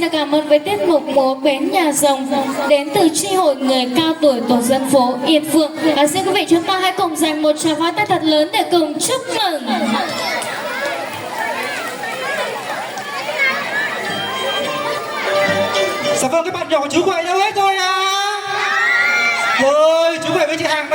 Xin được cảm ơn với tiết mục múa bến nhà rồng đến từ chi hội người cao tuổi tổ dân phố Yên Phượng. Và xin quý vị chúng ta hãy cùng dành một tràng pháo tay thật lớn để cùng chúc mừng. Dạ vâng, các bạn nhỏ chú quậy đâu hết rồi à? Rồi, chú quậy với chị Hằng.